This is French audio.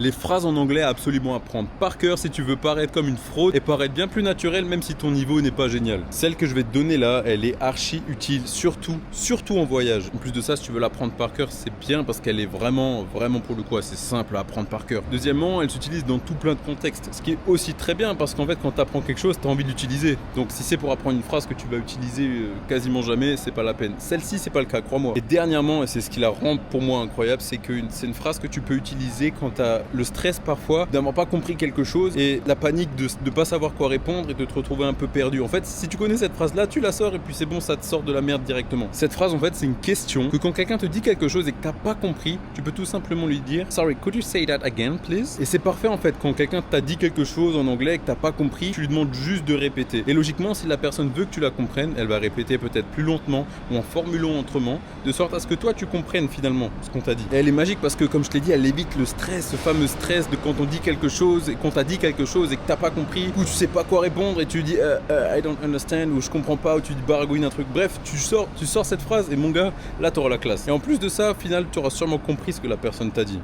Les phrases en anglais à absolument apprendre par cœur si tu veux paraître comme une fraude et paraître bien plus naturel même si ton niveau n'est pas génial. Celle que je vais te donner là, elle est archi utile, surtout en voyage. En plus de ça, si tu veux l'apprendre par cœur, c'est bien parce qu'elle est vraiment pour le coup assez simple à apprendre par cœur. Deuxièmement, elle s'utilise dans tout plein de contextes, ce qui est aussi très bien parce qu'en fait quand tu apprends quelque chose, tu as envie de l'utiliser. Donc si c'est pour apprendre une phrase que tu vas utiliser quasiment jamais, c'est pas la peine. Celle-ci, c'est pas le cas, crois-moi. Et dernièrement, et c'est ce qui la rend pour moi incroyable, c'est que c'est une phrase que tu peux utiliser quand tu as le stress parfois d'avoir pas compris quelque chose et la panique de pas savoir quoi répondre et de te retrouver un peu perdu. En fait, si tu connais cette phrase là, tu la sors et puis c'est bon, ça te sort de la merde directement. Cette phrase en fait, c'est une question que quand quelqu'un te dit quelque chose et que t'as pas compris, tu peux tout simplement lui dire "Sorry, could you say that again, please?" Et c'est parfait en fait quand quelqu'un t'a dit quelque chose en anglais et que t'as pas compris, tu lui demandes juste de répéter. Et logiquement, si la personne veut que tu la comprennes, elle va répéter peut-être plus lentement ou en formulant autrement, de sorte à ce que toi tu comprennes finalement ce qu'on t'a dit. Et elle est magique parce que comme je t'ai dit, elle évite le stress, ce fameux stress de quand on dit quelque chose et qu'on t'a dit quelque chose et que t'as pas compris ou tu sais pas quoi répondre et tu dis I don't understand ou je comprends pas ou tu dis baragouine un truc. Bref, tu sors cette phrase et mon gars, là t'auras la classe. Et en plus de ça, au final, tu auras sûrement compris ce que la personne t'a dit.